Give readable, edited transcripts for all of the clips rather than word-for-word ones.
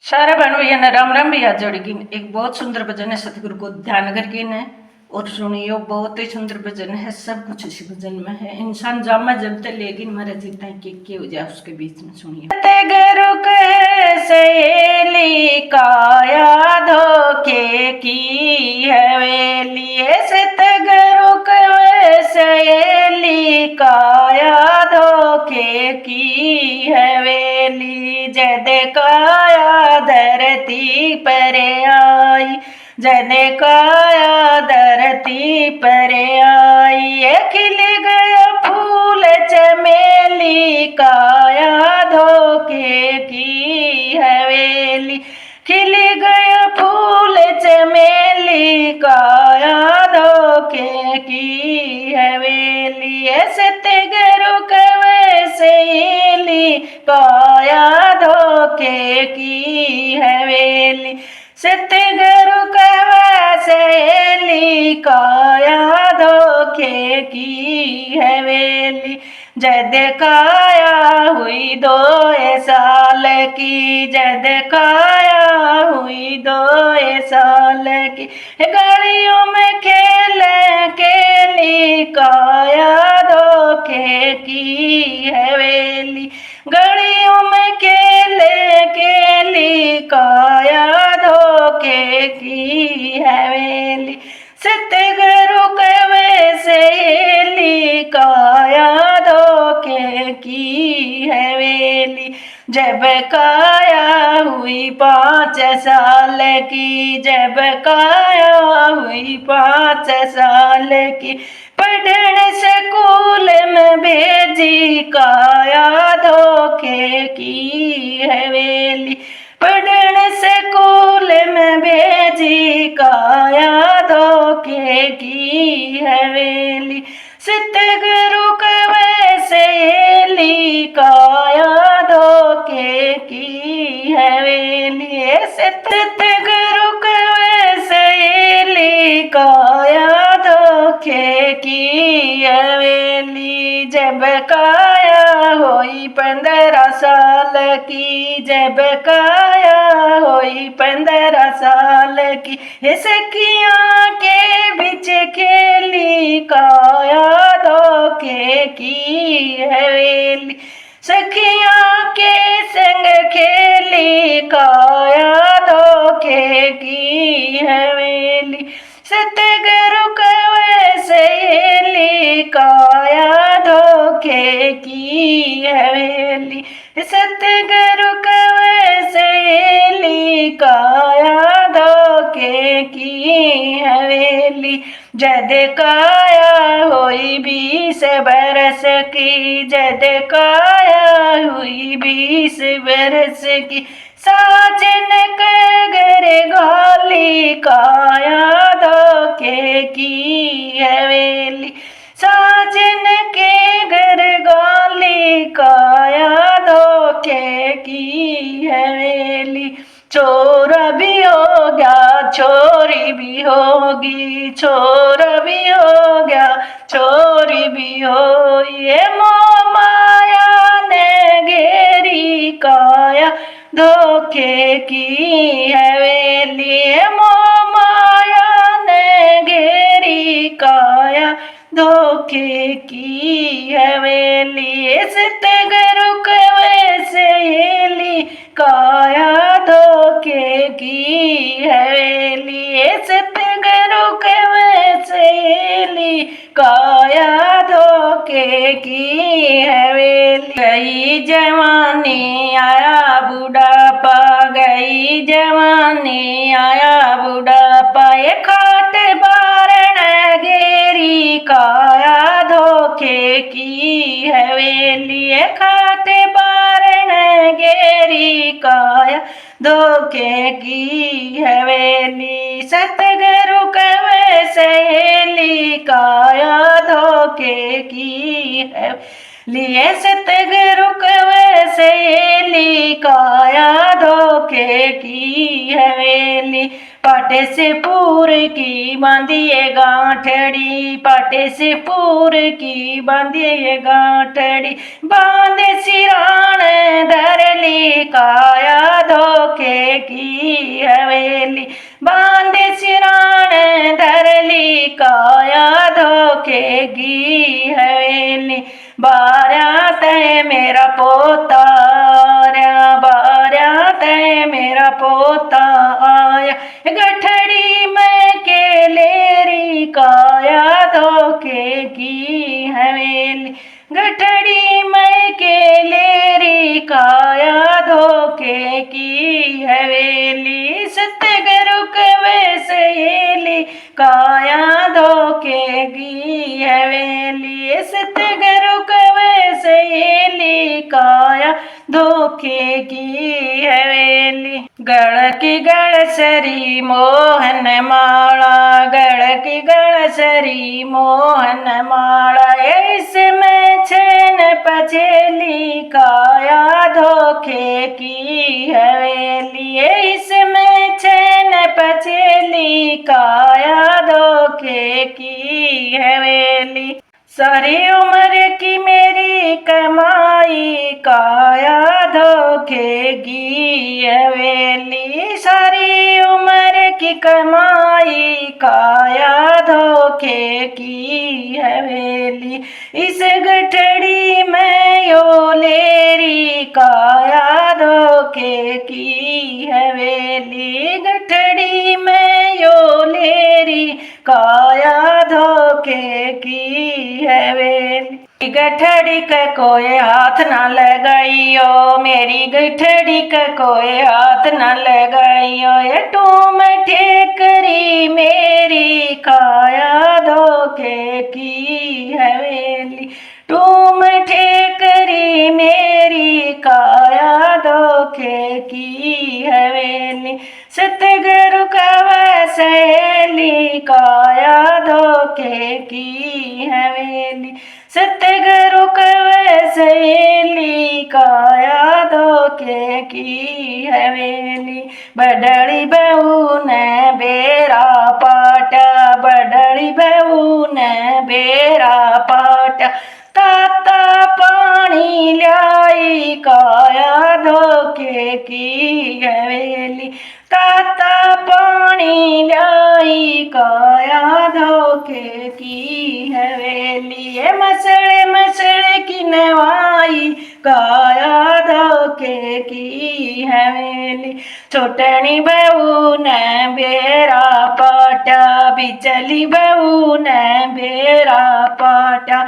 सारा भानु भैया ने राम राम भैया जोड़गी। एक बहुत सुंदर भजन है, सतगुरु को ध्यान करके ने और सुनियो। बहुत ही सुंदर भजन है, सब कुछ इसी भजन में है। इंसान जामा जलते लेकिन मरे जीता के हो जाए उसके बीच में सुनिए। गुरु सहेली काया धोखे की हवेली, सतगुरु सहेली काया धोखे की हवेली। जद काया धरती पर आई, जद काया धरती पर आई, खिल गया फूल चमेली काया धोखे की हवेली। खिल गया फूल चमेली काया धोखे की हवेली। सतगुरु सहेली काया धोखे की हवेली। सतगुरु सहेली काया धोखे की हवेली। जद काया हुई 2 साल की, जद काया हुई 2 साल की, गलियों में खेल खेली काया धोखे की हवेली। गलियों में खेल खेली काया धोखे की हवेली। सतगुरु सहेली काया धोखे की हवेली। जब काया हुई 5 साल की, जब काया हुई 5 साल की, पढ़ने स्कूल में भेजी काया धोखे की हवेली। पढ़ने स्कूल में भेजी काया धोखे की हवेली। सतगुरु सहेली काया धोखे की हवेली। सतगुरु सहेली काया धोखे की हवेली। जब काया होई 15 साल की, जब काया होई 15 साल की, सखियां के बीच खेली काया धोखे की हवेली। सखियां के संग खेली काया धोखे की हवेली। सतगुरु सहेली काया धोखे की हवेली। सतगुरु सहेली काया धोखे की हवेली। जद काया हुई 20 बरस की, जद काया हुई 20 बरस की, साजन के घर गाली काया धोखे की हवेली। साजन के घर गाली काया धोखे की हवेली। चोरा भी हो गया चोरी भी होगी, चोरा भी हो गया चोरी भी हो, ये मोह माया ने घेरी काया धोखे की हवेली। मोह माया ने घेरी काया धोखे की हवेली। सतगुरु सहेली काया धोखे की हवेली। सतगुरु सहेली काया धोखे की हवेली। गई जवानी आया बुढ़ापा, गई जवानी आया बुढ़ापा, ये खाट बारण घेरी काया धोखे की हवेली। ये खाट बारण घेरी काया धोखे की हवेली। सतगुरु सहेली काया धोखे की हवेली। सतगुरु सहेली काया धोखे की हवेली। पाटे से पूर की बांधिए गांठड़ी, पाटे से पूर की बांधिए गांठड़ी, बांधे सिराण धरली काया धोखे की हवेली, बांधे सिराण धरली काया धोखे की हवेली। बारया तय मेरा पोता आया, बारया तय मेरा पोता आया, गठड़ी में केलेरी काया धोखे की हवेली, गठड़ी में केलेरी काया धोखे की हवेली। सतगुरु कवे सहेली काया धोखे की हवेली, सतगुरु कवे सहेली काया धोखे की हवेली। गढ़ की गढ़सरी मोहन माला, गढ़ की गढ़सरी मोहन माला, इसमें छेन पचेली काया धोखे की हवेली, इसमें छेन पचेली काया धोखे की हवेली। सारी उम्र की मेरी कमाई काया धोखे की हवेली, सारी उम्र की कमाई काया धोखे की हवेली, इस गठड़ी में यो लेरी काया धोखे की हवेली, गठड़ी में यो लेरी काया धोखे की हवेली। गठड़ी का कोई हाथ ना लगाइयो, मेरी गठड़ी का कोई हाथ ना लगाइयो, ये टूम ठेकरी मेरी काया धोखे की हवेली, टूम ठेकरी मेरी काया धोखे की हवेली। सतगुरु कवे सहेली काया धोखे की हवेली, सतगुरु कवे सहेली काया धोखे की हवेली। बड़ड़ी बहू ने बेरा पाटा, बड़ड़ी बहू ने बेरा पाटा, ताता पानी लाई काया धोखे की हवेली, ताता पानी लाई काया धोखे की हवेली। ये मसड़े मसड़े की नवाई काया धोखे की हवेली, छोटनी बहू ने बेरा पाटा, बिचली बहू ने बेरा पाटा,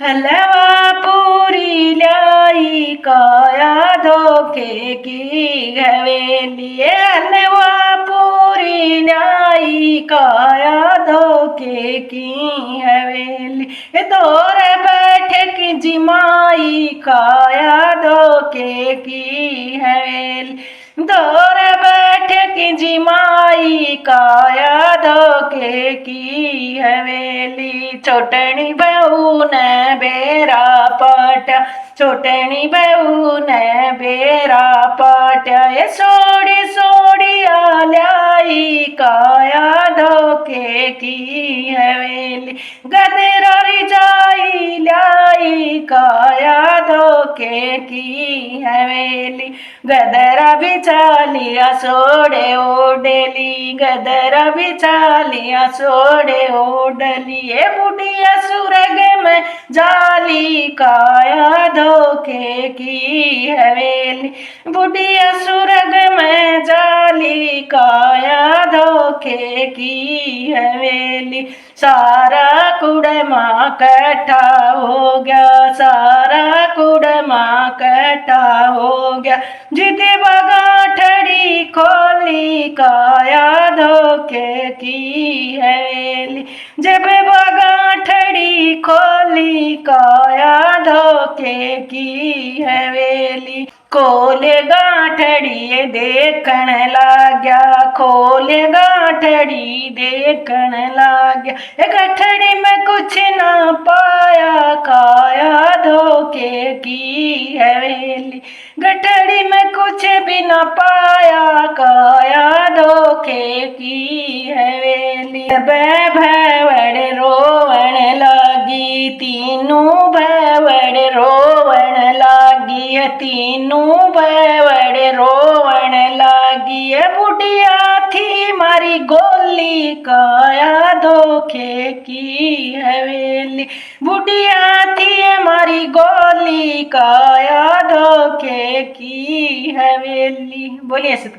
हलवा पूरी लाई काया धोखे की हवेली, हलवा पूरी लाई काया धोखे की हवेली। दौर बैठ की जिमाई काया धोखे की हवेली, दौर बैठ की जिमाई काया धोखे की हवेली। छोटनी बहू ने बेरा पाटा, छोटनी बहू ने बेरा पाटा, ये सोड़ी सोड़ी आलाई काया धोखे की हवेली, गदरारी जाई लाई काया धोखे की हवेली। गदरा बिचालिया सोड़े ओडली, गदरा बिचालिया सोड़े ओडली, ये बुढ़िया सुरग में जाली काया धोखे की हवेली, बुढ़िया सुरग में जाली काया धोखे की हवेली। सारा कुड़मा कट्ठा हो गया, सारा कुड़मा कट्ठा हो गया, जिते बगाठड़ी खोली काया धोखे की हवेली, जब बगाठड़ी खोली काया धोखे की हवेली। खोले गांठड़ी देखण लाग्या, खोले गांठड़ी देखण लाग्या, गठड़ी में कुछ ना पाया काया धोखे की हवेली, गठड़ी में कुछ भी ना पाया काया धोखे धोखे की हवेली। भैवड़ रोवण लागी तीनों भैवड़ रोवण लागी तीनों भैवड़ रोवण लागी। बुढ़िया थी मारी गोली काया धोखे की हवेली। बुढ़िया थी मारी गोली काया धोखे की हवेली। बोलिए सतगुरु।